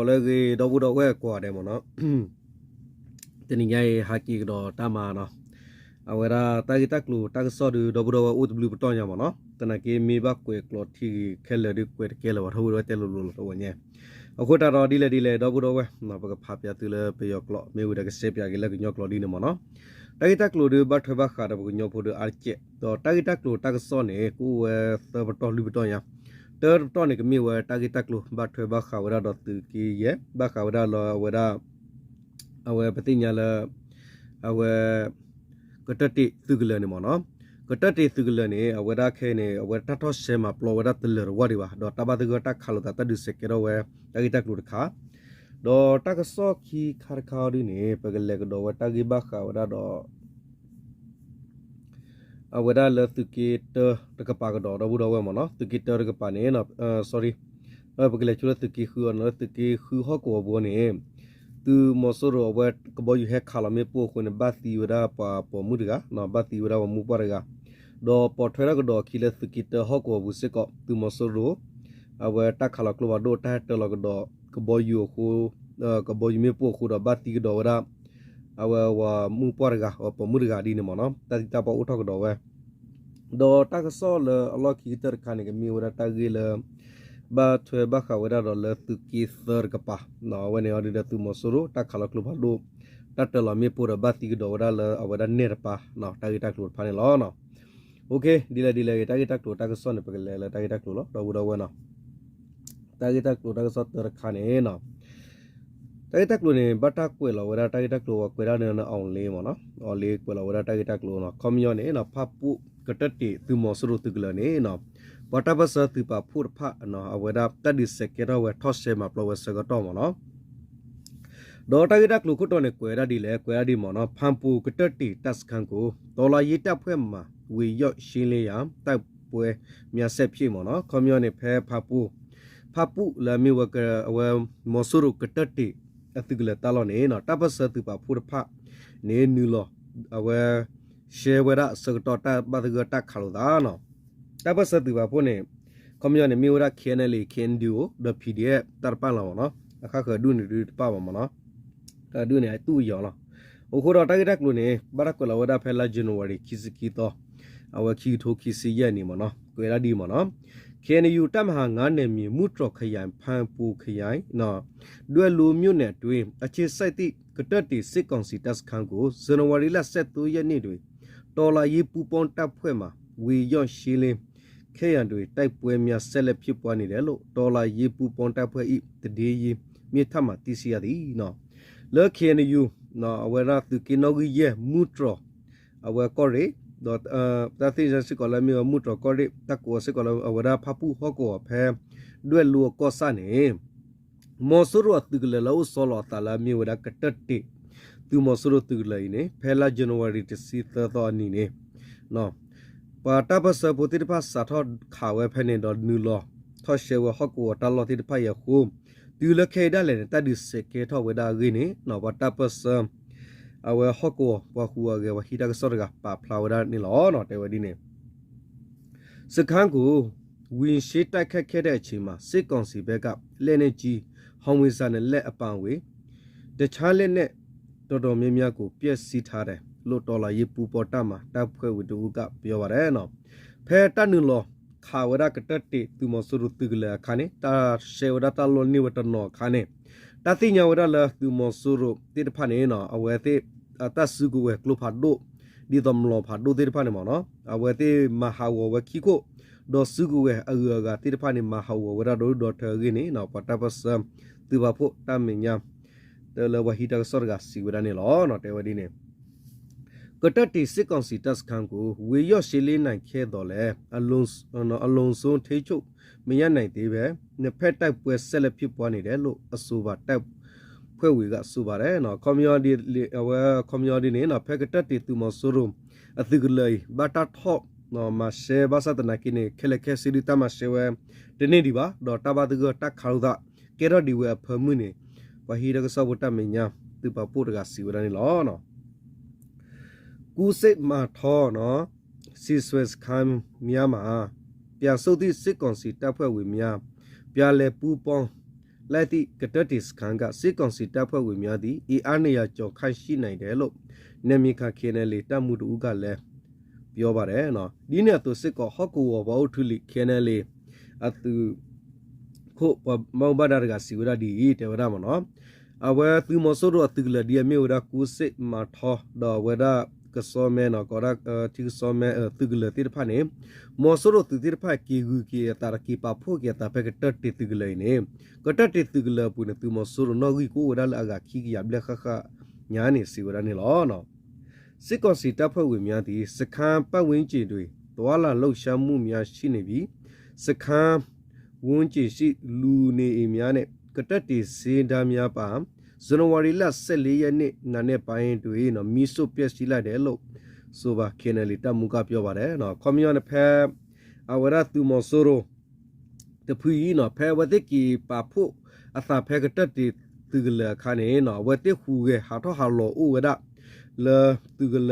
le cái đâu cái quả đấy mà nó thế nên ngay haki đó ta mà nó awara ta cái tác lu ta so được đâu ut blue button nhà mà nó thế này cái mi bác quẹt lọt thì khéo được quẹt khéo là thâu được tên lu đâu nhé ở khu ta rồi đi le đâu cái nó bắt gặp pháp ya từ le bây giờ lọ mấy cái xếp ya cái là cái nhóc lọ đi nữa mà nó ta cái tác lu được bắt phải khá được cái nhóc phụ được arche đó ta cái tác lu ta so này cú tơ button lu button nhà tơ button này cái mi ta cái tác lu bắt phải khá awara đó từ cái ye bắt awara lo awara awara petinya là awara ketati tugula ni mana ketati tugula ni awara khe ni awara tato sema plowara teler wariwa do taba tuga ta khalo ta du sekero we tagi tak lu kha do ta so ki khar kha ri ni pagale do wa tagi ba kha awara do awara le tuki te ka pa ga do bu do we mana tuki te ka pa ni na sorry pagale chula tuki khu na tuki khu ho ko bo ni từ một số rồi về cái bao nhiêu hết khá là mấy bộ của nó bắt tiêu ra pa pa mua được nó bắt tiêu ra mua bao được đó bắt thuê ra cái đó khi là sự kiện họ có vụ sẽ có từ một số rồi về ta khá là cái vào đó ta trở lại cái đó cái bao nhiêu khu cái bao nhiêu mấy bộ của đó bắt tiêu đó ra về mua bao được pa mua được đi nữa mà nó ta bảo út cái đó về đó ta cái số là Allah khi ta khăn cái miêu ra ta ghi là ba thuê ba khảo ra đó là từ kỳ sơ cái pa nó when ở đây từ một số ta khảo club hado ta trở lại mấy pura ba tí đó ra là ở đây nè pa nó ta cái ta club phane lo nó ok đi lại ta cái ta club ta cái son phải là ta cái ta club đâu nó ta cái ta club ta cái son từ khane nó ta cái ta club này bắt ta quay là ở ta cái ta club quay ra nó on le mà nó on le quay là ở ta cái ta club nó không nhớ này nó papu cái tết từ một số từ cái này nó bắt bắt sợ từ bà phun phá nó ở đây ta đi xe cái đó về thoát xe mà bao giờ cái đó mà nó đó ta cái đặc lục của này quay ra đi mà nó phàm phu cái tết thì ta khang cô đó là gì ta phải mà vì do xin lấy à ta phải mình xếp chi mà nó không như này phải phàm phu là mình về một số cái tết thì từ cái ta lo này nó ta bắt sợ từ bà phun phá này như lo về xe về đó sợ ta bắt cái ta khảo đó nó ta bắt sợ từ bà phun này không như này mình ra khen này khen điều được PDF ta phải làm nó khác cái đun này được bao mà nó cái đun này tu giờ nó ô khổ đó ta cái đặc luôn này bắt cái là ở phải là January kí to ở kí thô kí xí vậy này mà nó cái là đi mà nó khen này yêu tam hàng ngàn này mình mua trọ khai giải phang pu khai giải nó đuôi lúa miêu này đuôi ở trên site thì cái tết thì sẽ còn xí tas khang của January là sẽ tu vậy này đuôi to là y pu pon ta phơi mà vì do xí lên khai giải đuôi tai phơi mình sẽ lập chụp qua này đấy lộ to là y pu pon ta phơi ít từ đây mi tham mà tí xí đi nó lỡ khi này you nó ở ra từ cái nó cái gì mút rồi ở có đấy đó ta thấy rằng sẽ có là mình mút rồi có đấy ta có sẽ có là ở ra papu họ có phải đuôi lúa có sa này một số rồi từ cái lâu số lo ta là mình ở ra cái tết từ một số rồi từ lấy này phải là January thì sẽ tới này nó và ta bắt đầu bố trí phát sát họ khảo về phải nên đó nửa lo thôi sẽ họ có ta lo thì phải là không từ lúc khi đã lên ta được sẽ kết thúc với đa cái này nó bắt đầu bắt đầu ở họ có và khu cái và khi ta có cái bà plau đó này lo nó để vào đi này sự kháng của nguyên sĩ tại cái đấy chỉ mà sẽ còn gì bé gặp lên chỉ không phải sao nên lẽ bằng với để trả lên này đó mấy của biết sĩ thà đấy lột đó là yếp bù bọt mà ta phải với đồ gặp bây giờ nó phải ta nương lo khảo ra cái tết thì từ một số từ là khane ta xem ra ta luôn như vậy nó khane ta tin nhau ra là từ một số từ phá này nó ở vậy ta sử dụng cái lô phát độ đi tầm lô phát độ từ phá này mà nó ở vậy mà hao vậy khi có đó sử dụng cái cái từ phá này mà hao ra đó thở cái này nó bắt đầu từ vào phụ ta mình nhá từ là vậy ta sửa cái gì vậy này nó để vậy đi này cái tết thì sẽ còn gì ta khang của vì do xử lý này khi đó là Alonso thấy chỗ mình này thì về nếu phải tập với sẽ là phiếu quan này lộ asuba tập phải vì cái asuba đấy nó community này nó phải cái tết thì từ một số room từ cái lời bắt ta thọ nó mà sẽ bắt sát này cái này khi xử lý ta mà sẽ về thế này đi ba đó ta bắt được ta khảo đó cái đó đi về phần mình này và khi đó cái sau ta mình nha từ bảo phụ cái gì vậy này nó cú sẽ mà thọ nó si Suez kham Myanmar bia sau thì sẽ còn si ta phải với Myanmar bia lệ pu pong และที่กระติสขังกับสิกองสิตาพวิมีดีอีอันนี้จอขันชีไหนเดลเนมิคาเคนเลตามุดูกันเลยเปียวบาร์เนาะดีเนี่ยตัวสิกอฮักกูวบ่าวทุลิเคนเลอัตุโคมองบาดาร์กาสิวราดีเทวดามเนาะเอาไว้ตุมอสรุตุกเลเดียมีวรากูสิมาทอดอเวดากสอมเนาะก็รักที่สอมตุกเลติรพานี่มอสรุตุติรพากีกูกีตาร์กีปาพูกีตาเปกตัดติตุกเลยเนี่ยก็ตัดติตุกเลปุณตุมอสรุนอกีกูวดาลอากาคีกียับเลขะญาณิสิวรานี่ล้อเนาะสิกอสิตาพวิมีดีสคามปะวินจีด้วยตัวละลูกชามุมีอาชินีบีสคามဝန်ကျင်ရှိလူနေအိမ်များနဲ့ကတက်တီစင်တာများပါဇန်နဝါရီလ14ရက်နေ့နာနဲ့ပိုင်းတွင်နော်မီဆိုပြက်စီလိုက်တယ်လို့ဆိုပါခေနယ်လီတမှုကပြောပါတယ်နော်ကွန်မြူနဖဲအဝရတူမဆိုရိုတဖူးနော်ဖဲဝတိကီပါဖို့အသာဖဲကတက်တီသူကလခါနေနော်ဝတိခူရဲ့ဟာတော့ဟာလောဥဝဒလေသူကလ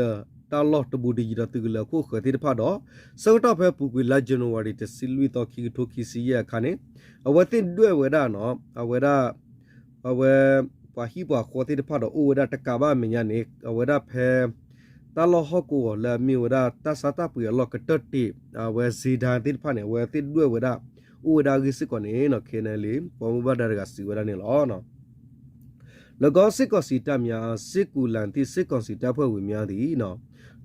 တာလော့တဘူဒီရတူကလကိုခတိတဖတော့စောတော့ဖဲပူကွေလာဇန်နဝါရီတစီလူတော့ခီထိုခီစီရခါနေအဝတိတွေ့ဝဒနော်အဝဒအဝပါဟိပါခေါ်တိတဖတော့ဥဝဒတကဘာမညာနေအဝဒဖဲတာလော့ဟကိုလာမီဝဒတဆတာပူရလော့ကတတိအဝစီဒါတိတဖနေဝတိတွေ့ဝဒဥဝဒဂိစကောနေနော်ခေနေလေပေါ်မဘဒါရကစီဝဒနေလောနော်လောကစစ်ကောစီတမြာစစ်ကူလန်တိစစ်ကောစီတဖွဲ့ဝင်များသည်နော်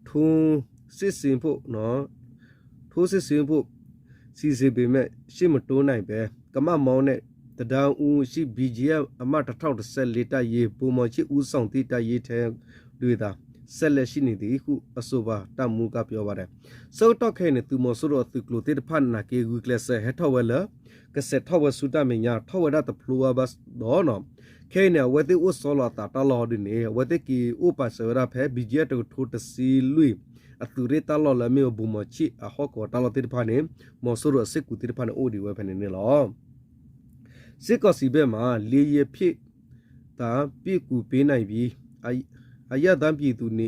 ထုံစစ်စင်ဖို့နော်ထိုးစစ်စင်ဖို့စီစီပေမဲ့ရှစ်မတိုးနိုင်ပဲကမမောင်းနဲ့တဒန်းဦးရှိ BGF အမ1014တက်ရေးပုံမှန်ချစ်ဦးဆောင်တိတက်ရေးထဲတွေ့တာဆက်လက်ရှိနေသည်ခုအဆိုပါတမှုကပြောပါတယ်စောတော့ခဲနေသူမဆိုတော့သူကလိုတိတဖတ်နာကေဂူကလဆဟက်ထော်ဝဲလကဆက်ထော်ဝဲစူတမညာထော်ဝဲဒတ်ဖလူဝဘတ်ဒေါ်နော်ခဲနေဝဲတိဥဆောလာတာတလော်ဒီနေဝဲတိကီဥပဆရာဖဲ BGF တို့ထိုးတစီလွိအသူရတလော်လမေဘူမချီအဟောကောတလော်တိတဖတ်နေမောဆိုတော့စစ်ကူတိတဖတ်နေအိုဒီဝဲဖနေနေလောစစ်ကောစီဘဲမှာလေရဖြစ်တာပြကူပေးနိုင်ပြီးအယတံပြည်သူနေ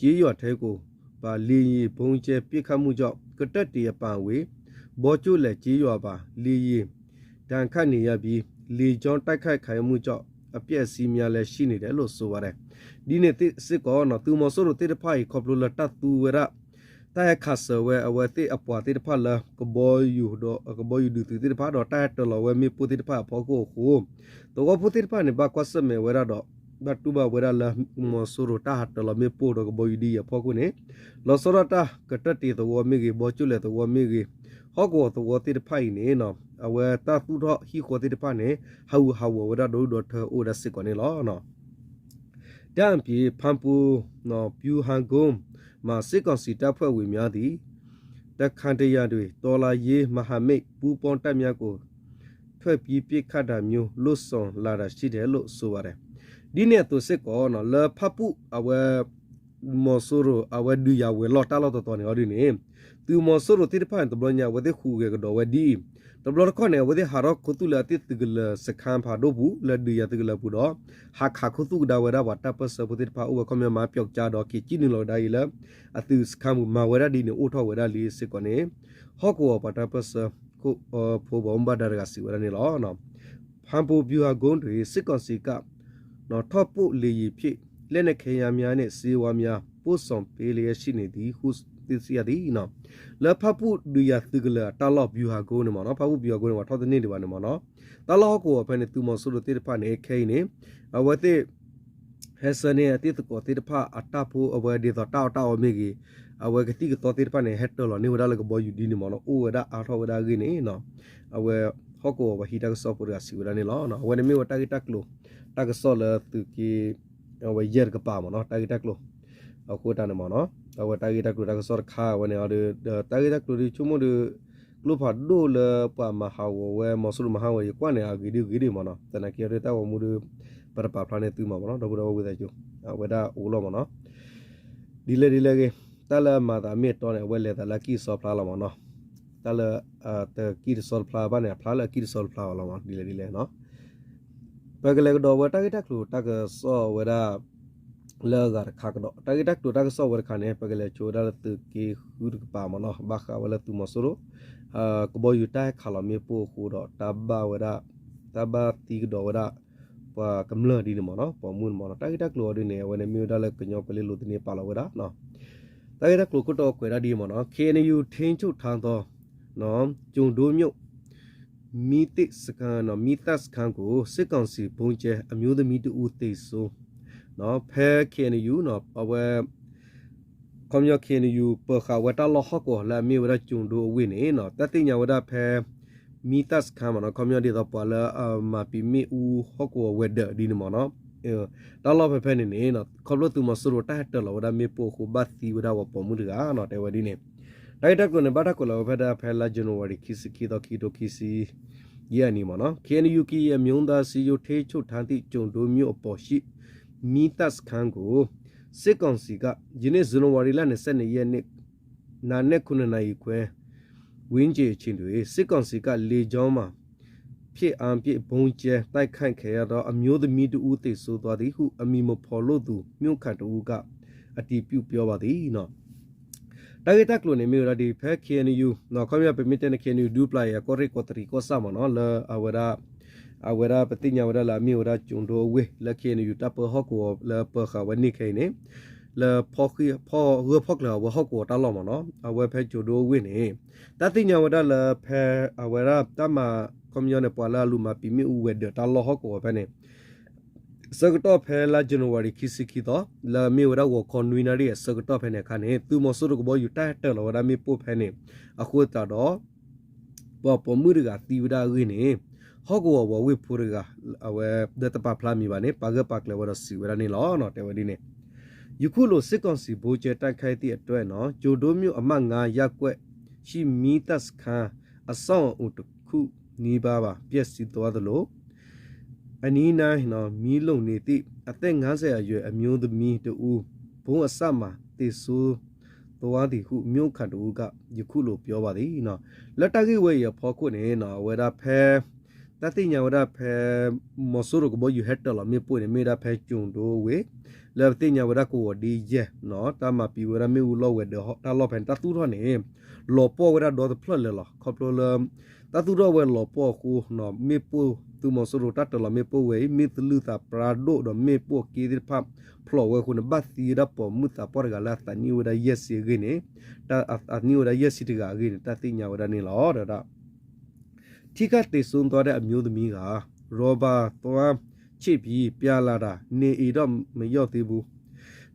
ကြေးရွာထဲကိုပါလေရင်ဘုံကျဲပြစ်ခတ်မှုကြောင့်ကတက်တရပံဝေဘောကျွလက်ကြေးရွာပါလေရင်တန်ခတ်နေရပြီးလေကြောင်းတိုက်ခိုက်ခိုင်မှုကြောင့်အပြည့်စီများလည်းရှိနေတယ်လို့ဆိုပါတယ်ဒီနေ့စစ်ကောနော်သူမဆိုးတို့တိတဖိုင်ခေါပလိုလတတူဝရแต่ขัดเสวยเอาไว้ที่อปวติดพัดละก็บอยอยู่ดอกก็บอยอยู่ดูติดพัดดอกแต่ตลอดเวมีปุติดพัดพอกูคูตัวก็ปุติดพัดเนี่ยบักว่าเสมอเวลาดอกบัดตุบาเวลาละมอสุรุตาหัดตลอดมีปูดอกก็บอยดีอ่ะพอกูเนี่ยเราสุรตากระตัดตีตัวมีกี่บอยจุเลตัวมีกี่ฮอกว่าตัวติดพัดเนี่ยเนาะเอาไว้ตาตุดอกฮีขวติดพัดเนี่ยฮาวเวลาดูดอกเธอโอดัสก่อนเนี่ยล้อเนาะด้านพี่พัมปูเนาะพิวฮังกุมมาစစ်ကောင်စီတပ်ဖွဲ့ဝင်များသည်တခန်တရတွေတော်လာရေးမဟာမိတ်ပူပေါင်းတပ်များကိုထွက်ပြေးပြစ်ခတ်တာမျိုးလွတ်ဆောင်လာတာရှိတယ်လို့ဆိုပါတယ်ဒီနေ့သူစစ်ကောနော်လဖပုအဝဲမော်ဆိုရိုအဝဲဒူရဝဲလော်တာလော်တော်နေဟောဒီနေသူမော်ဆိုရိုတိတဖိုင်တဘလညာဝဲတဲ့ခူကေကတော့ဝဲဒီတဘလခေါနေဝဲတဲ့ဟာရောခုတူလာတိတကလစခန်ဖာဒိုဘူးလဒူရတကလပူတော့ဟာခါခုတူဒါဝဲတာဝတာပစပတိဖာဥဝကမမပြောက်ကြတော့ကီချိနလော်ဒိုင်လာအသူစခမ်မဝဲတာဒီနေအိုထောဝဲတာလီစစ်ကောနေဟောကောပတာပစကိုဖိုဘုံဘဒါရကစီဝဲနေလောနော်ဖန်ပူပြူဟာဂုံးတွေစစ်ကောင်စီကနော်ထော့ပုလီဖြစ်လက်နဲ့ခေယများနဲ့စေဝါများပို့ဆောင်ပေးလျက်ရှိနေသည်ဟုသိစီရသည်နော်လဖပုဒူရသကလာတလော့ဗျူဟာကိုနေမနော်ဖပုဗျူဟာကိုနေမထောက်တဲ့နေဒီပါနေမနော်တလော့ကိုဖဲနေသူမဆိုလို့တိတဖနေခိနေအဝတိဟက်ဆနေအတိတကိုတိတဖအတဖို့အဝဒီတော့တောက်မိကြီးအဝကတိကတော့တိတဖနေဟက်တော်လို့နေဝဒါလကဘောယူဒီနေမနော်အိုဝဒါအာထောဝဒါကြီးနေနော်အဝဟောကိုဝဟီတာဆော့ပရစီဝဒါနေလောနော်အဝနေမီဝတာဂီတက်လို့တာကဆော့လသူကီအဝရဲကပါမနော်တာဂီတက်လို့အခုတန်းမနော်အဝတာဂီတက်လို့တာကဆော့ခါဝနေအော်တာဂီတက်လို့ချုံမတို့ကလုဖာဒိုလပမဟာဝဲမဆူမဟာဝဲကွနဲ့အဂီဒီမနော်တနကီရတဲ့ဝမှုပရပါဖလာနေသူမနော်တော့ဘဝတဲ့ကျအဝဒါအိုလောမနော်ဒီလေကတလမာတာမေတော်နဲ့ဝဲလေတလကီဆော့ဖလာလောမနော်တလတကီဆော့ဖလာဘာနဲ့ဖလာလကီဆော့ဖလာလောမဒီလေနော်ပကလေကတော့ဝတာဂီတက်လို့တာကဆော့ဝဒါလာဂါခါကတော့တာဂီတက်လို့တာကဆော့ဝခါနေပကလေချိုဒါတကီဟူပါမနော်ဘာခါဝလသူမဆူကဘောယူတိုင်ခါလမေပိုခူတော့တဘဝဒါ ตาบาตีกดอวดาปากำเนิดดีเนาะปอมุนมอนะตากิตากลัวดีเนี่ยวันนี้มีดาเลกญอเปเลลุตเนี่ยปาลาวดาเนาะตากิตากลัวก็ตอกวยดาดีมอนะเคเนยูเทนชุทางตอเนาะจุงดูမြို့มีติสกันเนาะมีตัสคันကိုစစ်ကောင်စီဘုံကျဲအမျိုးသမီးတူဦးသိဆိုเนาะแพ้เคเนยูเนาะเอาไว้คอมยอเคเนยูเปิดข่าวว่าตลอดฮอกว่าละมีว่าจุงดูวินเนาะแต่ติญาว่าแพ้มีตัสคันเนาะคอมยอดีต่อปละมาปีมีอูฮอกว่าเวเดอร์ดีเนาะตลอดแพ้นี่เนาะคอมรตุมาสุรตาตลอดว่ามีโปโคบัตตีว่าว่าปอมุดกาเนาะแต่ว่าดีเนี่ยได้ตักคนบ้าตักคนเราแพ้ละจันวารีคิสคิดคิดคิสีเยนี่มั้งเนาะเคนยูกีมีอุนดาซิโยเทชุทันติจงดูมีอปอชิมีตัสคังกูสิกองสิกะยินจันวารีละเนี่ยเส้นเยนี่นาเนคุณนายควยวินเจชินด้วยสิกองสิกะเลจอมาพี่อันพี่บงเจใต้ขันเขียร์อเมียวดมีดูอุติสุตัวที่หูอมีมพอลดูมิวขัดอูกะอติปิวเปียวบาดีเนาะตากิตากลัวเนี่ยมีอะไรดีแพ้เคนยูเนาะเขามีเป็นมิเตนเคนยูดูปลายก็เรียกว่าตรีก็ซ้ำเนาะเลยเอาเวลาปฏิญญาเวลาละมีเวลาจุงโดเวแล้วเคนยูตับเปอร์ฮอกวัวแล้วเปอร์ขาวันนี้ใครเนี่ยแล้วพอเรือพอกแล้วว่าฮอกวัวตลอดเนาะเอาไว้แพ้จุงโดเวเนี่ยปฏิญญาเวลาละแพ้เอาเวลาตั้มมาคอมยอนเนี่ยปวดละลุมาปีมีอูเวเดอร์ตลอดฮอกวัวแพ้เนี่ยสกัดต่อแพ้ละจันวารีคิสิคิดต่อแล้วมีเวลาว่าคอนวินารีสกัดต่อแพ้เนี่ยคันเนี่ยตัวมอสุรุกบอยู่ใต้เตอร์แล้วเวลามีปุ๊บแพ้เนี่ยอาคุตาดอปอปมือริกาตีเวลาอื่นเนี่ยฮอกวัวว่าวิพูริกาเอาไว้เดตปาพลามีบ้านเนี่ยปากปากเลยว่าสิเวลาเนี่ยล้อเนาะแต่วันนี้เนี่ยยุคุโลสิกอนสิบูเจตันไข่ที่ตัวเนาะจูดมิวอมังงายากเวชิมีตัสคาอสองอุตคุนีบาบาเปียสิตัวตโลอันนี้นะเนาะมีลงนี่ติအသက်50အရွယ်အမျိုးသမီးတူဘုံအစမှာတည်ဆူသွားသည်ဟုမြို့ခတ်တူကယခုလိုပြောပါသည်เนาะလက်တကိဝဲရဖော်ခုနေเนาะဝဲတာဖဲတတိညာဝဲတာဖဲမဆူရကဘယူဟက်တလာမြေပွနေမေတာဖဲကျုံတို့ဝဲလက်တိညာဝဲတာကိုဒီရဲ့เนาะတမပီဝဲတာမေဦးလောဝဲတော့တာလောဖန်တတူတော့နေလောပေါ်ဝဲတာတော့ဖလလေလောခေါပလိုလတတူတော့ဝဲလောပေါ်ခုเนาะမေပူtu mo suru tat la me po we mi tlu ta prado do me po ki dir pa plo we kun ba ti da po mu ta por ga la ta ni wa yes ge ne ta a ni wa yes ti ga ge ne ta ti nya wa da ne lo da thi ka te sun to da a myo thami ga roba twa chi bi pya la da ne e do me yaw ti bu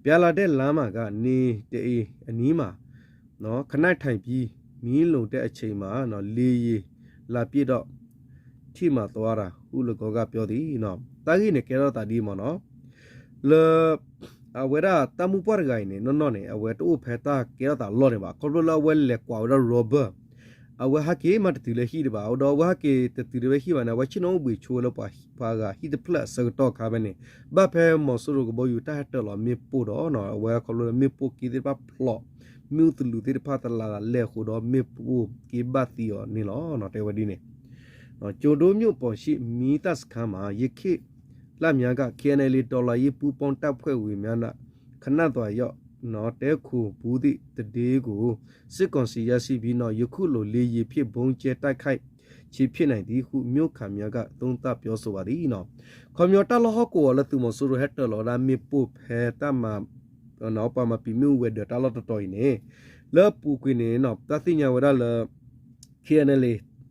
pya la de la ma ga ne te e ani ma no khanai thai bi mi long de a chain ma no le yi la pi doที่มาตัวละอุลกอกาเปียวดีเนาะตากี้เนี่ยแกเราตาดีมั้งเนาะเลเอาเวลาตามุปาร์ไกเนี่ยนอนๆเนี่ยเอาเวลาตู้เพตาแกเราตาล้อเนี่ยบ่คนเราเวลเล็กกว่าเราโรเบอร์เอาเวลาฮักเกมาติเลยฮีดบ่เอาดอกว่าฮักเกติเลยฮีบ่นะว่าชิโนบุชัวแล้วปากาฮีดพลัสสกตอกคาเบเนี่ยบ้าเพมอสุรุกบ่อยู่ใต้ตลอดมีปูดอเนาะเอาเวลาคนเรามีปูกีดิบ่พลอมิวตุลุติพาตลาเลขุดอมีปูกีบาติอนี่ล้อเนาะแต่ว่าดีเนี่ยโจโดမျိုးပေါ်ရှိမီတပ်စခန်းမှာရခိလက်မြန်က KNL ဒေါ်လာရေးပူပေါင်းတပ်ဖွဲ့ဝင်များနာခဏတော်ရောက်နော်တဲခုဘူးသည့်တတေးကိုစစ်ကောင်စီရရှိပြီးနော်ယခုလိုလေရီဖြစ်ဘုံကျဲတိုက်ခိုက်ချီဖြစ်နိုင်သည်ဟုမြို့ခံများကသုံးသပ်ပြောဆိုပါသည်နော်ခေါမျောတလဟကိုလည်းသူမဆူရဟက်တလောလာမေပုဖဲတမနော်ပါမပီမြဝဲဒတလတတော်နေလပူကွင်းနေနော်တသိညာဝရလ KNL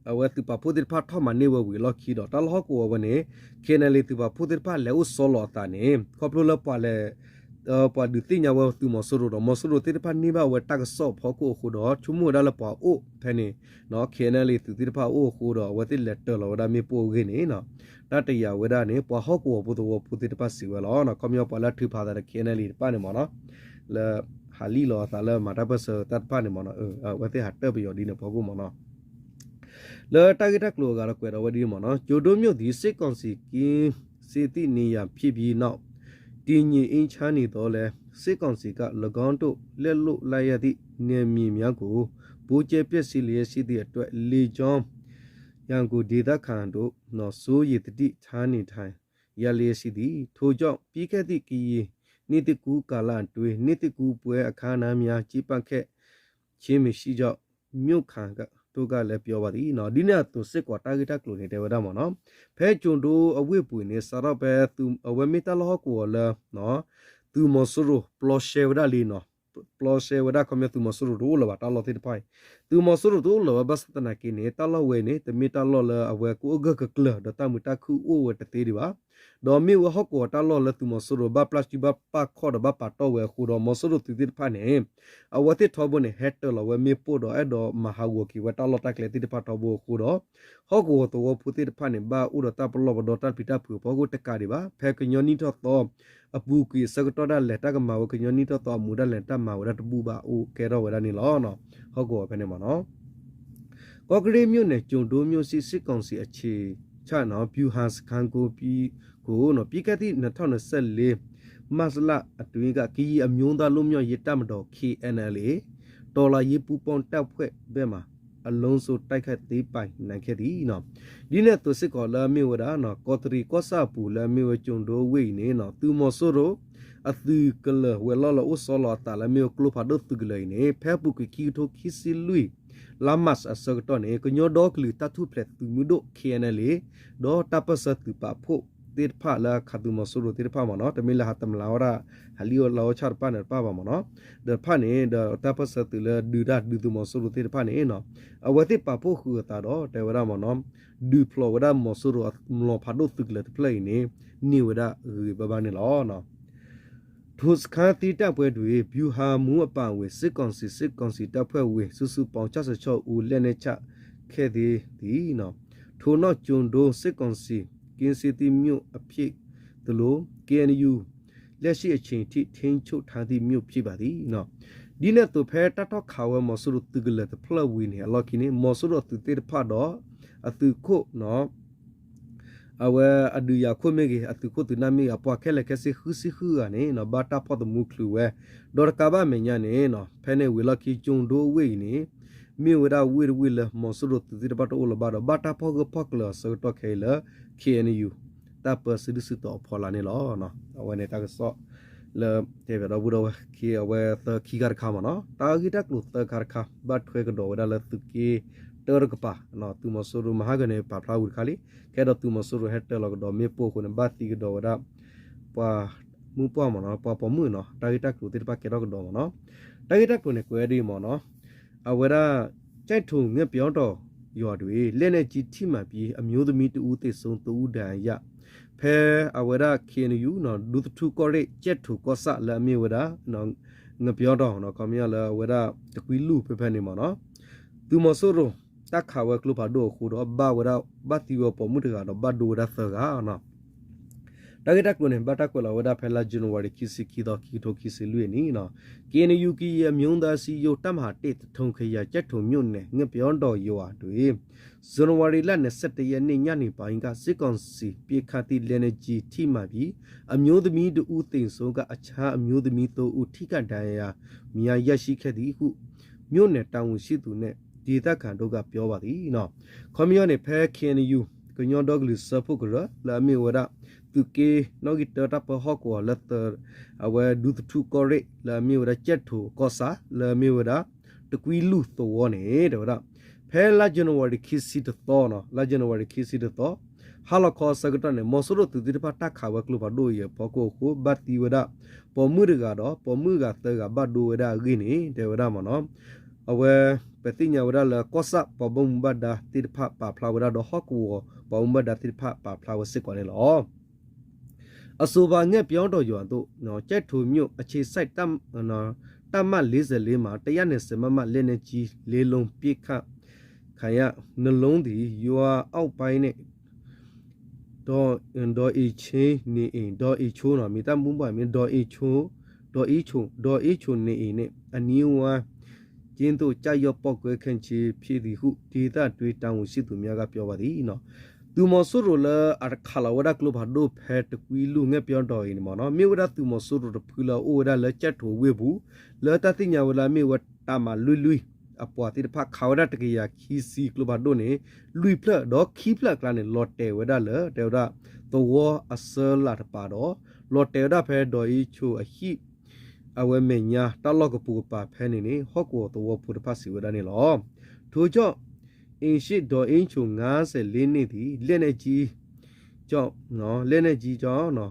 เอาไว้ติปาพูดพาทอมันนี่ว่าวิลอคีดอตลอกัววันนี้เคนเลยติปาพูดพาแล้วสโลตานี่ขอบรู้ปาเลยปาดูติญาว่าตุมอสรุดมอสรุติปานี่บ่าว่าตักสอบพอกูคูดอชุมูดาละปาโอแพนี่เนาะเคนเลยติปาโอคูดอว่าติเลตเตอร์เราได้มีปูกินี่เนาะตาตยาเวดานี่ปาฮอกูพูดปาสิวะล้อเนาะคอมยอปาละถือพาแต่เคนเลยปานี่มั้งเนาะแล้วฮาลีลอตาละมาตาเปเซตัดปานี่มั้งเนาะว่าติฮัตเตอร์ไปอยู่ดีเนาะพอกูมั้งเนาะเลตากิตากลัวการะกวยราวดีมั้งเนาะจูดမျိုးဒီစစ်ကောင်စီကင်းစေတိနေရဖြစ်ပြီးနောက်တင်းញင်အင်းချမ်းနေတော့လဲစစ်ကောင်စီက၎င်းတို့လက်လွတ်လိုက်ရသည့်နေမြေများကိုဘူကျဲပြက်စီလျက်ရှိသည့်အတွက်လေကြောင်းရန်ကိုဒေသခံတို့နော်စိုးရည်တတိထားနေထိုင်ရလျက်ရှိသည်ထို့ကြောင့်ပြီးခဲ့သည့်ကီနိတကူကာလတွင်နိတကူပွဲအခမ်းအနားများကြီးပန့်ခဲ့ချင်းမရှိကြောင့်မြို့ခံက都个来表巴的，那你呢都是过大个大路呢，对不对嘛？喏，拍中都微不呢，啥了白都外面打了过了，喏，都么收入，不老些不得哩喏。plus wada kami tu masuru do la ta lo ti pai tu masuru do la bas ta na ki ne ta lo we ne te mi ta lo la awe ku ga ka kla da ta mu ta khu o we ta ti di ba do mi wa ho ko ta lo la tu masuru ba plus ti ba pa kho da ba pa to we khu do masuru ti ti pa ne awe ti tho bo ne het lo we mi po do e do ma ha wo ki wa ta lo ta kle ti pa to bo khu do ho ko to wo pu ti pa ne ba u do ta pa lo do ta pi ta phu po go ta ka di ba phe ka nyo ni to to apu ki sagatoda leta ka mawo kinyo ni to muda leta mawo da bu ba o ke ro wa ni lo no ho ko pe ne ma no ko gre myo ne chung do myo si sit kong si achi cha no pyu has kan ko pi ko no pi ka ti 2024 masla atwi ka ki a myong da lo myo yi ta ma do KNLA dollar yi pu pon ta phwe be ma အလုံးစုံတိုက်ခတ်သေးပိုင်နိုင်ခဲ့သည်နော်ဒီနဲ့သူစစ်ကောလာမျိုးရာနော်ကောတရီကောဆာပူလာမျိုးကျုံတို့ဝိနေနော်သူမဆိုရိုအသူကလဝဲလောလဥဆောလာတာလာမျိုးကလုဖာဒတ်သူကလေးနေဖဲပုကီထိုခီစီလူလာမတ်အစကတော့နေကညောဒေါကလီတတ်သူပလက်သူမှုတို့ KNL ဒေါ်တပစတူပါဖို့တိဖာလာခါသူမဆိုရိုတိဖာမနော်တမီလာဟတမလာဝရာဟလီယလောချာပန်ပါပါမနော်ဒဖာနေဒတပစတူလာဒူဒတ်ဒူသူမဆိုရိုတိဖာနေနော်အဝတိပါဖို့ခူတာတော့တေဝရမနော်ဒူဖလောဝဒမဆိုရိုမလောဖာဒုတ်သူကလက်ပလိနေနီဝဒဘဘာနေလောနော်ထိုစခါတီတပ်ပွဲတွေဗျူဟာမူအပဝေစစ်ကောင်စီတပ်ဖွဲ့ဝေစုစုပေါင်း66ဦးလက်နေချခဲ့သည်ဒီနော်ထိုနောက်ကျွန်းတို့စစ်ကောင်စီကင်းစီတီမြို့အဖြစ်တလို့ KNU လက်ရှိအချိန်ထိထင်းချုပ်ထားသည့်မြို့ဖြစ်ပါသည်နော်ဒီနဲ့သူဖဲတတ်ခါဝဲမဆူတူကလက်ဖလဝင်းဟလော်ကီနေမဆူရတူတေဖာတော့အသူခုနော်အဝဲအဒူယာခုမေကြီးအတူခုတူနာမီအပွားခဲလက်ခဲစီခူစီခူအနေနော်ဘာတာဖို့တမှုခလူဝဲဒေါ်ကဘာမညာနေနော်ဖဲနေဝေလကီကျုံဒိုဝေနေမြေဝဒဝေဝေလမဆူရတူတေဘတ်အိုလဘာဘာတာဖို့ကဖောက်ကလဆောတော့ခဲလ KNU တာပစဒစတော့ဖော်လာနေလောနော်အဝဲနေတာကစောလေတေဗတော့ဘူးတော့ခီအဝဲသခီကရခါမနော်တာဂီတက်လို့သခါခါဘတ်ထွေကတော့ဝဒလသူကီတော်ကပါနော်သူမဆိုရမဟာကနေပါဖလာဝခါလီကဲတော့သူမဆိုရဟက်တယ်တော့မေပိုခုန်ဘတ်တီကတော့ဝဒပွာမူပွားမနော်ပွားပေါ်မှုနော်တာဂီတက်လို့တေပါကဲတော့ကတော့မနော်တာဂီတက်ကိုနေကွဲဒီမနော်အဝဲရာကြိုက်ထုံငက်ပြောတော့ရွာတွေလက်နဲ့ကြီးထိမှပြီးအမျိုးသမီးတူဦးသိဆုံးတူဦးဒဏ်ရဖဲအဝရ KNU နော်ဒုထူကောရိချက်ထူကောဆာလာမီဝဒနော်ငပြောတော့နော်ကမရလာဝရတကွီလူဖဖနေမနော်သူမဆိုးရတက်ခါဝကလူပါဒိုခုတော့ဘာဝရဘတ်တီဝပေါ်မှုတကတော့ဘတ်ဒိုရသကနော်တကယ်တက်လို့နေဘတ်တက်ကိုလာဝဒဖဲလာဇန်နဝါရီခီစီခီတော့ခီထိုခီစီလွေနီနော် KNU ကီရမြုံသာစီယိုတမဟာတေထုံခရချက်ထုံမြို့နယ်ငပြောတော့ရွာတွေဇန်နဝါရီလ27ရက်နေ့ညနေပိုင်းကစစ်ကောင်စီပြေခတိလက်နေကြီးထိမှပြီးအမျိုးသမီးတို့ဦးသိန်းစိုးကအခြားအမျိုးသမီးတို့ဦးထိကဒဏ်ရာမြာရရှိခဲ့သည်ဟုမြို့နယ်တာဝန်ရှိသူနဲ့ဒေသခံတို့ကပြောပါသည်နော်ခွန်မျိုးနဲ့ဖဲ KNU ကညောဒေါဂလီစဖုကရလာမီဝဒသူကေနောဂီတတာပဟောကောလက်တအဝဲဒူတူကောရိလာမီဝဒချက်ထူကောစာလာမီဝဒတကွီလူသောနေတဲ့ဝဒဖဲလာဇန်နဝါရီခီစီတသောနော်လာဇန်နဝါရီခီစီတသောဟာလောကောစကတနေမောဆရတူဒီပါတက်ခါဝကလူပါဒိုရဘောကိုကိုဘတ်တီဝဒပေါ်မှုရကတော့ပေါ်မှုကတဲကဘတ်ဒိုဝဒဂိနေတဲ့ဝဒမနော်အဝဲပတိညာဝဒလကောဆပဘုံဘဒတိဖပါဖလာဝဒတော့ဟောကူပဘုံဘဒတိဖပါဖလာဝစစ်ကောနေလောအဆိုပါငှက်ပြောင်းတော်ရွာတို့နော်ကြက်ထူမြို့အခြေစိုက်နော်တမ44မှာ120မမလက်နေကြီးလေးလုံးပြစ်ခတ်ခံရနှလုံးဒီရွာအောက်ပိုင်းနဲ့ဒေါ်အီချင်းနေအိမ်ဒေါ်အီချိုးနော်မိတမှုပါမင်းဒေါ်အီချိုးနေအိမ်နဲ့အနီးဝါကျင်းတို့ကြရော့ပောက်ကွဲခန့်ချီဖြစ်သည်ဟုဒေသတွေတောင်းရှိသူများကပြောပါသည်နော်သူမဆူရလာအခါလာဝဒကလဘာဒိုဖက်ကွီလူငဲပြောတော်ရင်မနော်မြေဝဒသူမဆူရဖူလာအိုဝဒလက်ချက်ထိုဝေဘူးလဲတတိညာဝလာမြေဝတာမလွီအပွားတိဖခါဝဒတကရခီစီကလဘာဒိုနေလွီဖလက်တော့ခီဖလက်ကလည်းလော်တဲဝဒလဲတဲဝဒသောအဆလာတပါတော့လော်တဲဒဖဲဒေါ်ဤချိုအဟိအဝဲမညာတလော့ကပူပါဖဲနေနေဟော့ကောသောဖူတဖစီဝဒနေလောထို့ကြောင့် in shit do in chu nga se lini di lene ji cho no lene ji cho no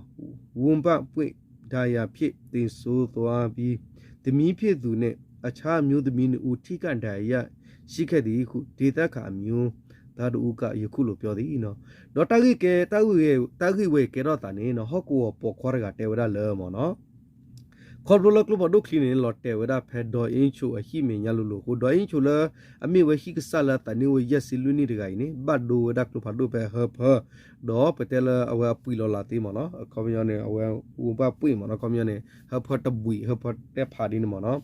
wumba pui daya phit tin so twa bi demi phit tu ne acha myu demi ni u thi kan daya shi khet di khu data kha myu da du ka yakhu lo pyo di no do ta gi ke ta gi we ke ro ta ni no ho ko po khor ga te wa le mo noခေါ်ဘလကလဘဒုခလင်းလော်တဲဝဒါဖက်ဒိုအင်းချိုအဟိမညာလူလူဟိုဒိုအင်းချိုလာအမေဝဟိကဆလာတနေဝယက်စီလူနီဒဂိုင်နေဘတ်ဒိုဝဒါကလဘဒုပဲဟဖဒေါ်ပတဲလအဝပူလောလာတီမနော်ကွန်မြူနီအဝဥပပွေမနော်ကွန်မြူနီဟဖတဘွီဟဖတဲဖာဒီနမနော်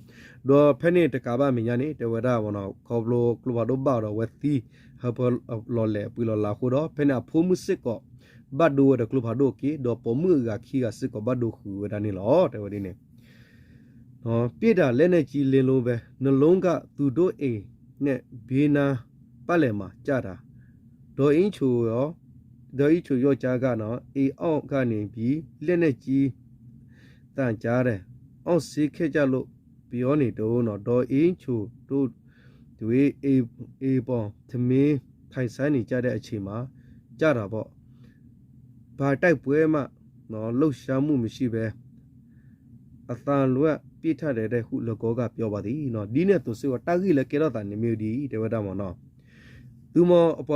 ဒေါ်ဖဲနေတကာဘာမညာနေတဝဒါမနော်ခေါ်ဘလကလဘဒုဘာတော့ဝတီဟဖလောလေပူလောလာခိုတော့ဖဲနေဖိုးမှုစစ်ကောဘတ်ဒိုဝဒါကလဘဒုကီဒေါ်ပမှုကခီကစစ်ကောဘတ်ဒိုခူဝဒါနေလောတဲဝဒီနေပြည့်တာလက်နဲ့ကြီးလင်းလို့ပဲနှလုံးကသူတို့အိမ်နဲ့ဘေးနာပတ်လည်မှာကြတာဒေါ်အင်းချိုရောကြားကနော်အေအောင့်ကနေပြီးလက်နဲ့ကြီးတန်ကြားတယ်အောင့်စီးခဲ့ကြလို့ပြောနေတော့နော်ဒေါ်အင်းချိုတို့တွေအေပေါ်သမင်းထိုင်ဆိုင်နေကြတဲ့အချိန်မှာကြတာပေါ့ဘာတိုက်ပွဲမှနော်လှုပ်ရှားမှုမရှိပဲအတန်လွတ်ပြစ်ထတဲ့ဟုလကောကပြောပါသည်နော်ဒီနဲ့သူစေဝတာကြီးလည်းကေတော့တာနေမျိုးဒီတေဝဒမနော်သူမအပ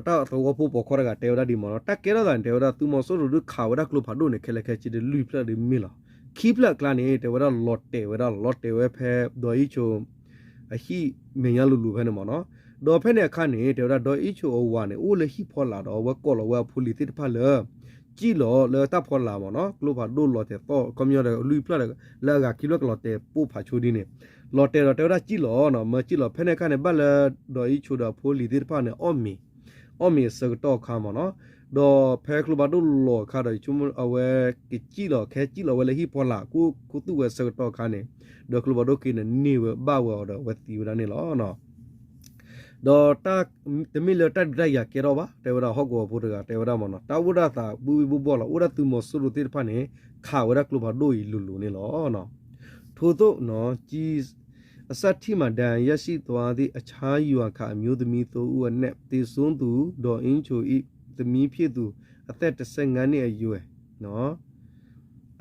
တာတော့ဖို့ပေါ်ခေါ်ရကတေဝဒဒီမနော်တက်ကေတော့တာတေဝဒသူမဆိုလို့ခါဝဒကလဖာဒိုနေခဲလက်ခဲချီလူဖလာဒီမီလာခီပလကလာနေတေဝဒလော့တေဝဲဖဲဒိုဤချိုအဟိမင်ရလူလူဖဲနေမနော်ဒေါ်ဖဲနေခါနေတေဝဒဒိုဤချိုဝါနေအိုလေဟိဖောလာတော့ဝကောလဝဖူလီတိဖာလေကြည့်လို့လေတပ်ဖော်လာမနော်ကလိုဖာဒိုလော်တဲ့တော့ကွန်မြူနီလူဖလာလာကကီလိုကလော်တဲ့ပို့ဖာချိုဒီနေလော်တဲ့တော့တဲ့ကြည့်လို့နော်မကြည့်လို့ဖဲနေခါနေဘလဒေါ်ဤချိုတော့ဖိုလီတိဖာနေအော်မီစကတော့ခါမနော်ဒေါ်ဖဲကလိုဖာဒိုလော်ခါတော့ချုံအဝဲကြည့်လို့ခဲကြည့်လို့ဝဲလေဟိဖော်လာကိုသူ့ဝဲစကတော့ခါနေဒေါ်ကလိုဖာဒိုကိနေဝဘာဝတော့ဝဲတီဝဒနေလောနော်ဒေါ်တာတမီလတာဒရယာကေရောပါတေဝရဟောကောဘုဒ္ဓကတေဝရမနောတာဝဒတာဘူဘောလာဥရတုမဆရုတိဖာနေခါဝရကလဘဒိုဤလူနေလောနော်ထို့သောနော်ကြီးအစတ်တိမဒန်ရရှိသွားသည့်အခြားယူအခါအမျိုးသမီးသို့ဦးအနက်တေဆွန်းသူဒေါ်အင်းချိုဤသမီးဖြစ်သူအသက်15နှစ်အရွယ်နော်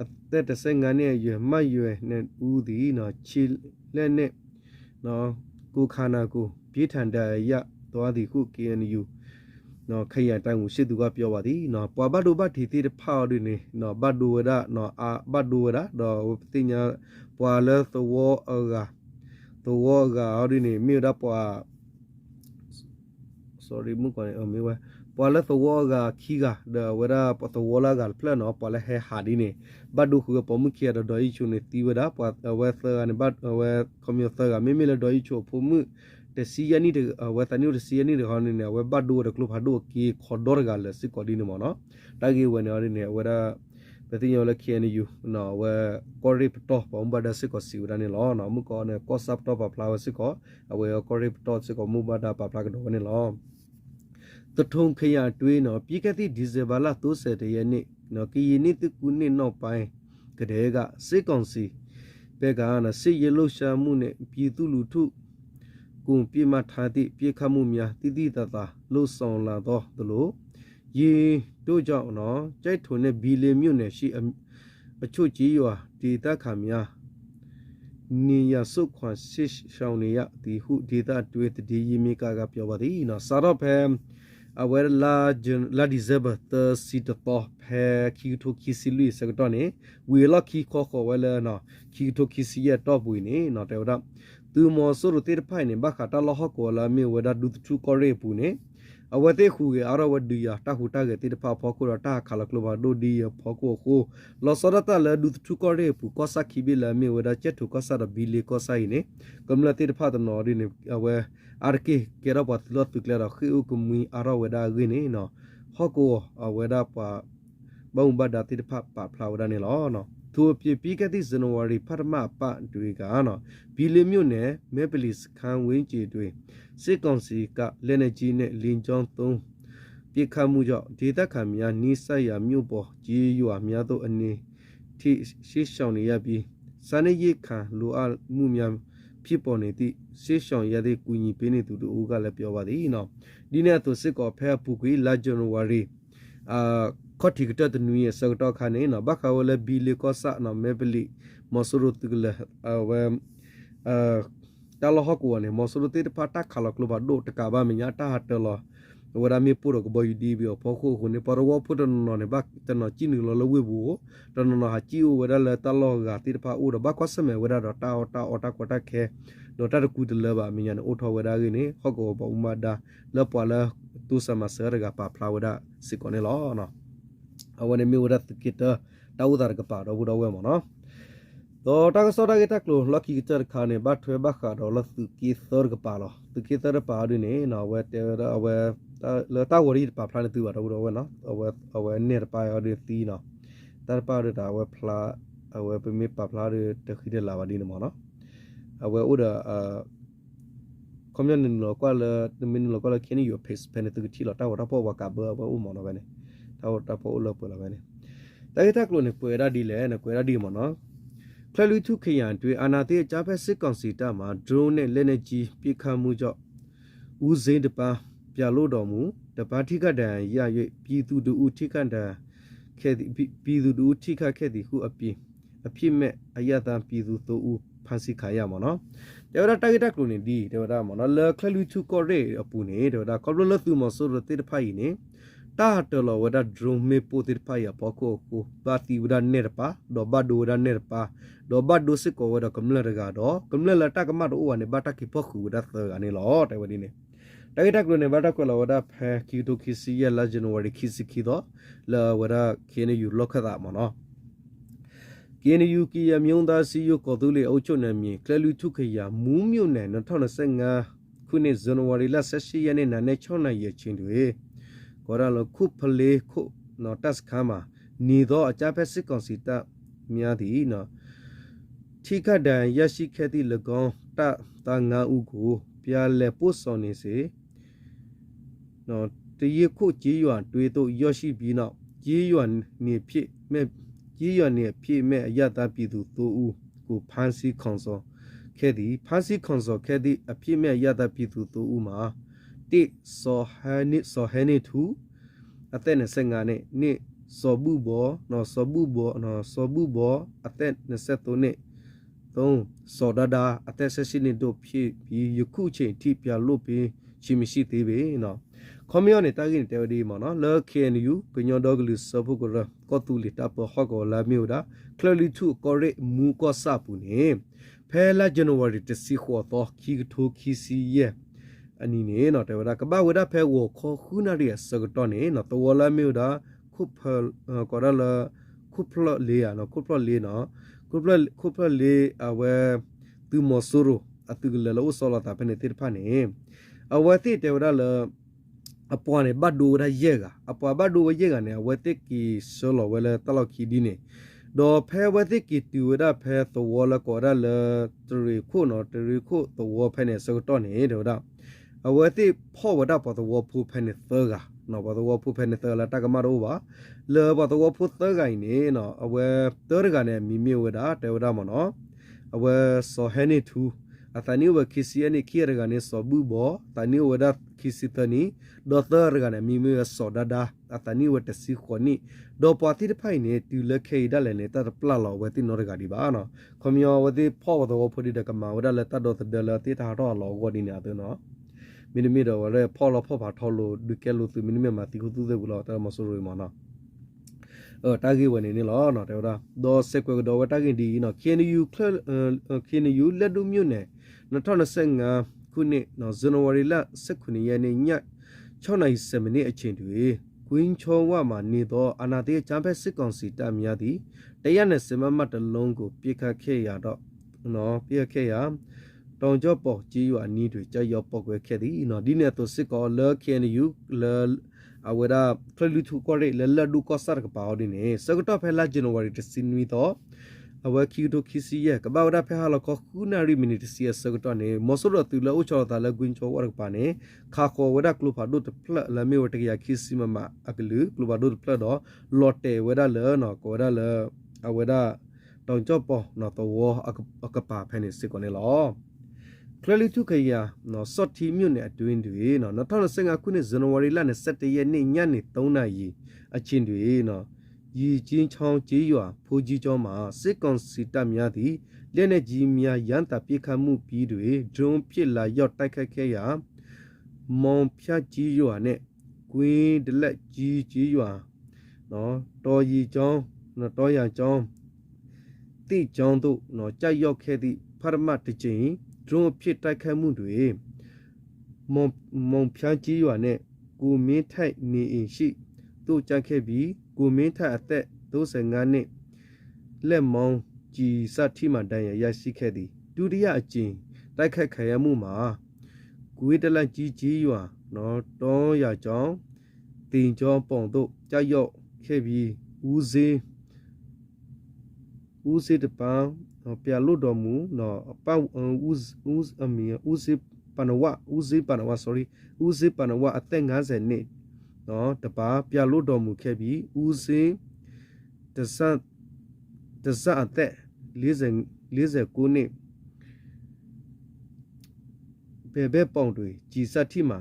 အသက်15နှစ်အရွယ်မတ်ရွယ်နဲ့ဦးသည်နော်ချီလက်နဲ့နော်ကိုခန္ဓာကိုပြေးထန်တဲ့ရသွားသည်ခု KNU နော်ခရတိုင်ကိုစစ်သူကပြောပါသည်နော်ပွာဘတ်ဒိုဘတ်တီတီဖောက်ဒီနေနော်ဘတ်ဒိုဝဒနော်အာဘတ်ဒိုဝဒတော့တင်ညာပွာလဲသဝအောကအော်ဒီနေမြေတော့ပွာ sorry မကွန်မေဝပွာလဲသဝကခီကဒဝဒပသဝလာကပလနော်ပွာလဲဟဲဟာဒီနေဘတ်ဒိုခုကပမှုခရတော့ဤချုန်တီဝဒပွာဝဲသကနေဘတ်ဝဲကွန်မြူတာကမေမေလတော့ဤချုဖမှုတစီယနီဝတနီတစီယနီခေါနေဝဘတ်ဒိုရကလဖာဒိုကီခေါ်ဒေါ်ကလစစ်ကောဒီနမနော်တာဂီဝနေရနေဝရပတိယောလခေနီယူနော်ဝကောရိပတော့ဘုံဘဒစစ်ကောစီဝရနေလောနော်မကောနေကောဆပ်တော့ပဖလာဝစစ်ကောအဝကောရိပတော့စစ်ကောမူဘဒါပဖလာကတော့နေလောတထုံခရတွေးနော်ပြီးကတိဒီဇယ်ဘာလာ30ရက်နေ့နော်ကီယနီတကူနေနောက်ပိုင်းကတဲ့ကစစ်ကောင်စီဘက်ကနော်စစ်ရလှရှာမှုနဲ့ပြည်သူလူထုကုံပြမထားသည့်ပြေခမှုများတိတိတသာလှုပ်ဆောင်လာသောသလိုရေတို့ကြောင့်နော်ကြိုက်ထုံနဲ့ဘီလီမြို့နယ်ရှိအချို့ကြီးရွာဒေသခံများနေရစုခွန်ဆစ်ရှောင်းနေရသည်ဟုဒေသတွေးတည်ရမိကပြောပါသည်နော်စာတော့ဖဲအဝဲလာဒီဇဘတ်စီတတော့ဖဲခီတိုခီစီလူစကတော့နေဝေလခီခေါ်ဝဲလဲနော်ခီတိုခီစီရတော့ဘူးနေနော်တဲ့တော့သူမောဆိုရတဲ့ဖိုင်နေဘခတာလဟကောလာမေဝဒဒုတူကောရေပူနေအဝတေခုကေအရဝဒီယာတခုတကေတိဖာဖောကိုရတာခလကလဘဒိုဒီဖောကိုခိုလောစရတာလဒုတူကောရေပူကောဆာခိဘီလာမေဝဒချက်ထုကောဆာရဘီလီကောဆိုင်နေကမလတိဖာတနော်ဒီနေအဝဲအာကေကေရဘတ်လောတုကလရခိဥကမီအရဝဒါဂိနေနော်ဟကောအဝဒါပါဘုံဘဒတိဖာပါဖလာဝဒနေလောနော်သူအပြပြီးကတိဇန်နဝါရီဖတ်မပတွေကနော်ဘီလီမြို့နယ်မဲပလီစခန်းဝင်းကျတွေစစ်ကောင်စီကလက်နေကြီးနဲ့လင်းချောင်းသုံးပြစ်ခတ်မှုကြောင့်ဒေသခံများနီးစပ်ရာမြို့ပေါ်ကြီးရွာများသို့အနေထိရှေ့ရှောင်နေရပြီးစာနေရိတ်ခံလိုအပ်မှုများဖြ people နေတဲ့ရှေ့ဆောင်ရတဲ့ကူညီပေးနေသူတို့ကလည်းပြောပါသေးနော်ဒီနေ့သူစစ်ကောဖဲပူကွေလာဇန်နဝါရီခေါတိကတတနူရဲ့စကတော့ခါနေနော်ဘခါဝလဘီလီကောဆာနော်မေဘလီမဆရတုကလဝတာလဟကောနေမဆရတေဖာတာခါလကလဘဒိုတကဘာမညာတာဟတ်လောဝရမီပူရကဘယူဒီဘီဖောခိုခုနေပရဝဖုတနော်နေဘတနော်ချိနီလောလဝေဘူတနော်ဟာချီဝရလတလောဂါတိဖာဥရဘကွာစမေဝရတော့တာအော်တာကွာတာခဲဒေါ်တာကူတလဘာမညာအိုထောဝရကိနေဟောကောဘဥမာဒါလပွာလတူဆမဆရကပါဖလာဝဒစီကောနေလောနော်အဝနေမီဝရတကိတတာဝဒါကပါတော့ဘူတော့ဝဲမနော်တော့တာကစောတာကတကလို့ lucky ကတခါနေဘတ်ထွဲဘခါတော့လသူကီသောကပါလောသူကီသောပါရနေနော်ဝဲတဲဝဲလာတာဝရီပါဖလာနေသူပါတော့ဝဲနော်အဝဲနေပါရတဲ့တီနော်တာပါရတာဝဲဖလာအဝဲပမေပါဖလာတဲ့တခိတဲ့လာပါဒီနော်အဝဲဥဒကွန်မြူနတီလောကလမင်းလောကလခင်းယူဖေးစပန်တူတီလောတာဝတာပေါ်ဝကဘဘဥမောနော်ပဲနေတာဝတာပေါ်လောပေါ်လာပဲနေတာကတကလို့နေပွေရဒီလေနေကွေရဒီမောနော်ဖလလူထုခရံတွေအာနာတေကြားဖက်စစ်ကောင်စီတပ်မှာ drone နဲ့လက်နက်ကြီးပစ်ခတ်မှုကြောင့်ဦးစိန်တပန်းပြလို့တော်မူတပန်းထိကတန်ရ၍ပြည်သူတို့ထိကတန်ခဲ့သည်ပြည်သူတို့ထိခတ်ခဲ့သည်ဟုအဖြစ်မဲ့အယတံပြည်သူတို့ဦးဖန်စီခါရမှာနော်ဒေဝတာတာဂက်တက်လို့နေဒီဒေဝတာမနော်လခလူထုကောရဲအပူနေဒေဝတာကောလလသူမဆိုရတေတဖိုင်နေတာတလဝဒဒရုံမေပိုတေဖိုင်အပကိုကိုပါတီဝဒနေရပါဒေါ်ဘဒိုဒနေရပါဒေါ်ဘဒိုစစ်ကိုဝဒကမလရကတော့ကမလလတကမတော့ဝနေဘတာကိပခုဝဒသအနေလောတဲဝဒီနေတကတကလို့နေဘတာကလဝဒဖဲကီတိုကီစီရလာဇန်နဝါရီခီစီခီတော့လာဝဒခေနေယူလောက်ခတာမနော်ကေနယူကီယမြုံသားစီယိုကောတူလေအုတ်ချုံနေမြေကလလူထုခရမူးမြုံနေ2025ခုနှစ်ဇန်နဝါရီလ18ရက်နေ့နာနဲ့6နိုင်ရချင်းတွေကောရလခုဖလေခုနော်တက်ခါမှာနေတော့အကြဖက်စစ်ကောင်စီတပ်များသည်နော်ထိခတ်တန်ရရှိခဲ့သည့်၎င်းတပ်သား9ဦးကိုပြလဲပို့ဆောင်နေစေနော်တရခုကြီးရွာတွေးတို့ရရှိပြီးနောက်ကြီးရွာနေဖြစ်မဲ့ကြီးရွာနေဖြစ်မဲ့အရသာပြည်သူတို့ဦးကိုဖမ်းဆီးခေါ်ဆောင်ခဲ့သည်ဖမ်းဆီးခေါ်ဆောင်ခဲ့သည့်အဖြစ်မဲ့အရသာပြည်သူတို့ဦးမှာတိစောဟဲနိသူအသက်25နှစ်နိစောဘူးဘောနော်စောဘူးဘောအသက်23နှစ်3စောဒဒါအသက်16နှစ်တို့ဖြစ်ပြီးယခုချိန်ထိပြလို့ပြီးရှိမရှိသေးပေနော်ခေါမယောနေတာကင်းတဲဒီမနော်လော်ကေနယူကညောဒေါဂလူစပုကရကောတူလီတပ်ဟောကောလာမျိုးဒါကလလီထုကောရဲမူကောစပူနေဖဲလာဇန်နဝါရီတစီခေါ်တော့ခီထိုခီစီရဲ့အနီနေနော်တဲဝဒါကဘာဝဒါဖဲဝခေါခုနာရီစကတော့နေနော်တော်လာမျိုးဒါခုဖကောရလာခုဖလလေးနော်ခုဖလလေးနော်ခုဖလလေးအဝဲသူမဆူရအတူလလောဆောလာတာဖဲနေတိဖာနေအဝဲတိတဲဝဒါလာအပွားနေဘတ်ဒိုရရဲကအပွားဘတ်ဒိုရဲကနေဝတ်တက်ကီဆိုလောဝဲလဲတလောက်ခီဒီနေဒေါ်ဖဲဝတ်တက်ကီတူရဖဲသောလကောရလတရီခုနော်တရီခုသောဖဲနေစကတော့နေဒေါ်ဒါအဝတ်တက်ဖောဝဒပသောဖူဖဲနေသကနော်ပသောဖူဖဲနေသလာတကမရောပါလေပသောဖူသကိုင်းနေနော်အဝဲတောရကနေမီမီဝဒတေဝဒမနော်အဝဲဆိုဟဲနေသူအတနီဝခီစီယနီခီရကနေစောဘူးဘောတနီဝဒခီစီတနီဒေါ်တာရကနေမီမီစောဒဒါအတနီဝတစီခွနီဒေါ်ပါတီတဖိုင်နေတူလခေဒလည်းနေတာပလလောဝတိနောရကဒီပါနော်ခမယောဝတိဖောဝတော်ဖိုဒီတကမဝဒလက်တတော်တဒလတိတာတော့လောဝဒီနေအတနော်မီနီမီတော့ဝရဲဖောလောဖောပါထောလို့ဒုကဲလို့သူမီနီမီမှာတီခုသူသေးဘူးလောတမဆိုရမနော်တာဂီဝင်နေလောနော်တော်ဒေါ်စက်ကွယ်ဒေါ်ဝတာဂီဒီနော်ခေနယူလက်ဒုမြို့နယ်2025ခုနှစ်နော်ဇန်နဝါရီလ19ရက်နေ့ည6:07မိနစ်အချိန်တွင်ကွင်းချောဝမှာနေသောအာနာတေချမ်ဖက်စစ်ကောင်စီတပ်များသည့်120မတ်တလုံးကိုပြစ်ခတ်ခဲ့ရတော့နော်ပြစ်ခဲ့ရတောင်ကျော့ပေါ်ကြီးရွာနီးတွေကြောက်ရောက်ပောက်ကွဲခဲ့သည်နော်ဒီနေ့တော့စစ်ကောလော်ကန်ယူလော်အဝရဖလူထုကောရဲလဒူကောဆာကပါအော်ဒီနေစကတော့ဖဲလာဇန်နဝါရီတစင်ဝီတော့အဝကီတိုခီစီယကဘာဝဒဖဲဟာလကခုနာရီမီနီတစီယစကတော့နေမဆရတူလောချောတာလကွင်းချောဝရကပါနေခါခေါ်ဝဒကလူဖာဒုတ်ဖလလမေဝတကရခီစီမမအကလူကလူဖာဒုတ်ဖလတော့လော်တေဝဒလနော်ကောဒလအဝဒတောင်ကျော်ပေါ်နော်တော့အကပါဖဲနေစစ်ကောနေလော clearly to kaya no soti mune at doing the no not on sing a kuni January lan set ye ni yani tona ye a chin no yi jin chong ji yua puji joma second sitam yadi lene ji mia yanta pikamu pidwe drum pila yot takaya mon pia ji yua ne queen de let ji yua no to yi chong no to ya chong ti chong tu no cha yok khe di pharma ti chin drum phit tai khai mu de mon phya ji yua ne ku min thai ni in shi tu cha khe bi ku min thai a tet 35နှစ်လက်မောင်းကြည်စထိမှတန်ရရရှိခဲ့သည်ဒုတိယအကျဉ်တိုက်ခတ်ခံရမှုမှာကွေးတလန့်ကြီးကြီးရွာနော်တောရကြောင်းတင်ကျော်ပုံတို့ကြောက်ရောက်ခဲ့ပြီးဦးစေးတပန်းပြလွတ်တော်မူနော်အပောက်ဦးအမီဦးစေးပနဝအသက်50နှစ်နော်တပါပြလွတ်တော်မူခဲ့ပြီးဦးစေးတဆအသက်49နှစ်ဘဲပေါင်တွေကြည်စတ်ထိမှာ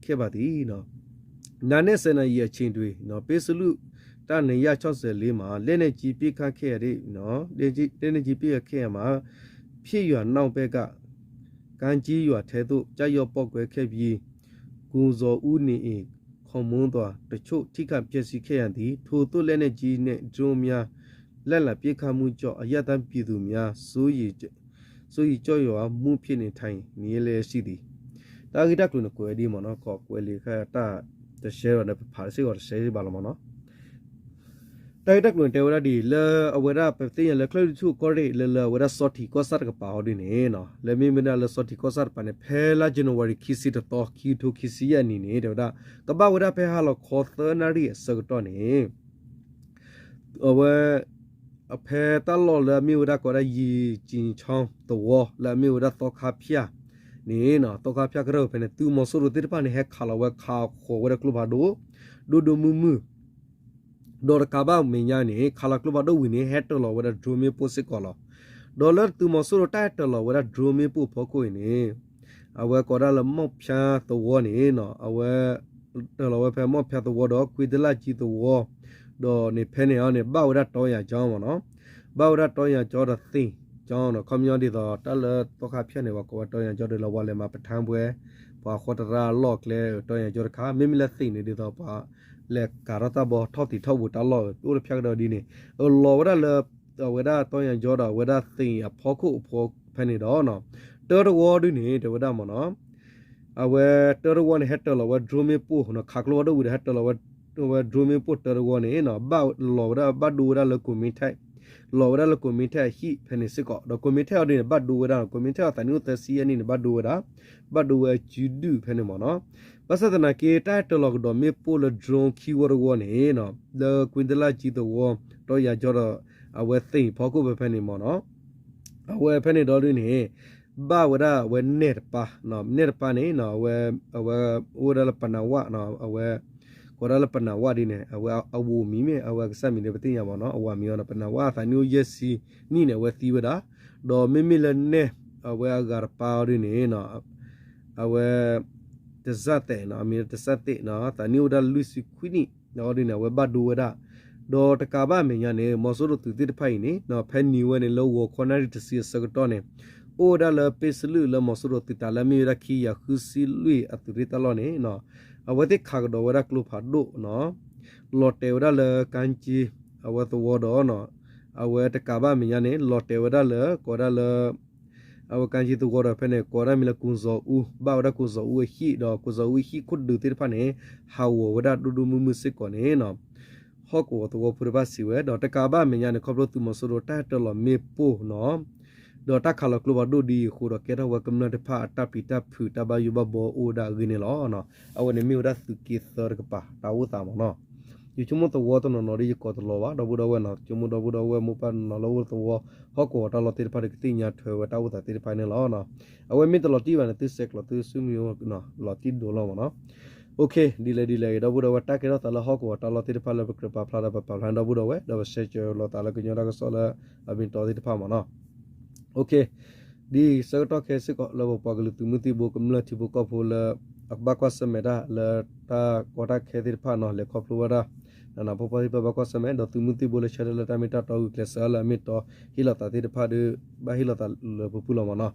ခဲ့ပါသည်နော်နာနဲ့စနေရချင်းတွေနော်ပေးစလူတနေရ64မှာလက်နဲ့ကြီးပြခတ်ခဲ့ရတဲ့နော်လက်နဲ့ကြီးပြခဲ့ရမှာဖြစ်ရွာနောက်ဘက်ကကန်ကြီးရွာထဲသို့ကြောက်ရွံ့ပောက်ကွဲခဲ့ပြီးကုံစော်ဦးနေအင်ခေါမုန်းသွားတချို့ထိခတ်ပျက်စီးခဲ့ရသည်ထို့သို့လက်နဲ့ကြီးနဲ့ဒရုန်းများလက်လာပြေခမှုကြောင့်အယက်တန်းပြည်သူများစိုးရိမ်ကြောက်ရွံ့မှုဖြစ်နေထိုင်နေလေရှိသည်တာဂီတက်ကုနကွယ်ဒီမနော်ကောကွယ်လေခတာတရှဲရတဲ့ဖာစီကောတရှဲပါလမနော်တာဂီတက်ကုနတေဝရဒီလေအဝရပပတင်ရလေကလထုကောရီလေဝရစောတီကောဆတ်ကပါဟောဒီနေနော်လေမီမနာလေစောတီကောဆတ်ပနေဖဲလာဇန်နဝါရီခီစီတတော်ခီထိုခီစီယနီနေတေဝရကပဝရဖဲဟာလောခေါ်သနာရီစကတော့နေအဝအဖဲတလောလေမြူရကောရယီဂျင်ချောင်းတော်လေမြူရတော့ခါဖျာနေနော်တော့ခါဖျာကရောဖဲနေသူမဆူရတိပနေဟက်ခါလဝခါခေါ်ဝရကလဘာဒိုမူဒေါ်ကဘာမင်းညာနေခါလကလဘာဒိုဝင်းနေဟက်တော်ဝရဒရိုမီပိုစစ်ကောလဒေါ်လာသူမဆူရတိုက်တော်ဝရဒရိုမီပိုဖို့ကိုနေအဝဲကောရလမော့ဖျာတော်နေနော်အဝဲတော်ဝဲဖဲမော့ဖျာတော်တော့ကွေဒလာကြီးတော်တော့နေဖဲနေအောင်နေဘောက်ရတော့ရကြောင်းပါနော်ဘောက်ရတော့ရကြောတော့သိကြောင်းတော့ community တော့တလတော့ခါဖြစ်နေပါကောတော့ရကြောတော့လောဝလဲမှာပထမ်းပွဲဘာခေါ်တရာလော့ကလဲတော့ရကြောခါမိမလက်သိနေဒီတော့ပါလက်ကာရတာဘောထောက်တီထောက်ဘူးတလောဥရဖြတ်တော့ဒီနေလောဝရလဝရတော့ရကြောတော့ဝရသိအဖောခုအဖောဖဲနေတော့နော်တော်ဝါဒီနေတဝဒမနော်အဝဲတော်ဝါနေဟက်တလောဝဒရိုမီပူနော်ခါကလောတော့ဝဟက်တလောဝဒရိုမီပူတော်ဝါနေနော်ဘောက်လောဝရဘဒူရလကူမီထိုက်လောဝရလကူမီထိုက်ဟိဖဲနေစစ်ကောတော့ကူမီထိုက်ဒီဘဒူရကူမီထိုက်တနုတစီယနီဘဒူရဂျူဒူဖဲနေမနော်ပစဒနာကေတာတလောတော့မေပူလဒရုန်ခီဝရဝနေနော်လေကွင်ဒလာဂျီတော့တော့ရကြတော့အဝဲသိဖောက်ကိုပဲဖဲနေမနော်အဝဲဖဲနေတော့ဒီနေဘာဝရဝဲနေပါနော်နေပါနေနော်ဝဲဝရလပနာဝနော်အဝဲကောရလပနာဝဒီနေအဝဲအဝူမီမေအဝဲကစမီနေပတိရပါနော်အဝါမီရောပနာဝသာနူယက်စီနီနေဝဲသီဝဒါဒေါ်မီမီလနေအဝဲဂါပါဒီနေနော်အဝဲတဇတ်တဲ့နော်အမီတဇတ်တဲ့နော်သာနူဒါလူစီခွီနီနော်ဒီနေဝဲဘဒူဝဒါဒေါ်တကာဘာမင်းညာနေမော်ဆိုရတူတိတဖိုင်နေနော်ဖဲနီဝဲနေလောဝခေါ်နာရီတစီစကတော့နေအိုဒါလပေစလူလမော်ဆိုရတူတာလမီရခီယာခူစီလူအတူရီတလောနေနော်အဝတိခါကတော့ဝရကလုဖာဒိုနော်လော်တေဝရလကန်ချီအဝတဝဒေါ်နော်အဝတကာဘာမင်းညာနေလော်တေဝရလကောရလအဝကန်ချီတူကောရဖဲနေကောရမီလကုံဇောဦးဘာဝရကုံဇောဦးဟီတော့ကုံဇောဦးဟီခုဒူတိဖာနေဟာဝဝရဒူဒူမူမစစ်ကောနေနော်ဟောကောတော့ပရပါစီဝဲတော့တကာဘာမင်းညာနေခေါပလို့သူမဆိုတော့တာတော်လမေပိုနော်ဒေါ်တာခါလကလဘဒိုဒီခိုတော့ကဲတော့ဝကမနတဖာတပီတဖူတဘယူဘဘောအိုဒါဂင်းလောနော်အဝနေမီရသုကိသရကပါတာဝတာမနော်ယူချမတော့ဝတ်နော်ရီကောတလောဝဒဘူတော့ဝနော်ချမတော့ဘူတော့ဝမပန်နော်လောတော့ဟောကောတလောတိဖာကတိညာထွေဝတာဝတာတိဖိုင်လောနော်အဝမီတလောတိဝနသစက်ကလောသဆုမီယောနော်လောတိဒိုလောနော်โอเคဒီလေတော့ဘူတော့ဝတက်ကတော့တလောဟောကောတလောတိဖာလဘကပါဖလာပပလန်တော့ဘူတော့ဝတော့ဆက်ချေလောတလကညရာကဆောလာအဘင်တော်တိဖာမနော်โอเค đi sơ đó khi sẽ có là bộ bạc lực từ mức tiêu bộ cũng là chỉ bộ có phụ là bác quan sát đó là ta có ta khi thì phá nó là khó phụ đó na bộ phơi bác quan sát đó từ mức tiêu bộ là chơi là ta mới ta tàu cái sơ là mới to hila ta thì phá được ba hila ta là bộ phụ là mà nó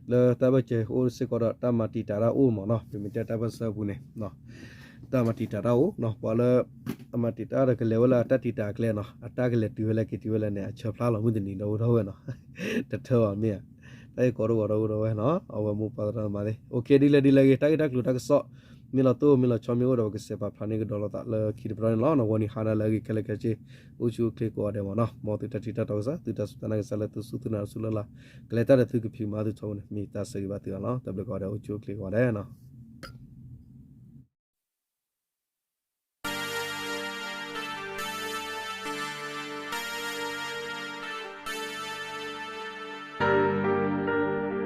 là ta bây giờ ô sẽ có đó ta mà ti ta ra ô mà nó vì mình ta bây giờ phụ này nó ta mà ti ta ra ô nó bảo là mà ti ta ra cái level là ta ti ta cái nó ta cái level là cái level này chụp lá là muốn gì đâu đâu nó thật thơ à mía đây có đâu nó ở một phần mà đây ok đi lại cái lúc ta cái sọ mình là cho mình rồi cái sẽ phải phản cái đó là ta là khi đó nó nó quan hana lagi cái gì u chu click qua đây mà nó một từ ta đâu ra từ ta suy nghĩ là từ suy nghĩ là cái ta là từ cái phim mà từ trong này mình ta sẽ bắt được nó tập được qua đây u chu click qua đây nó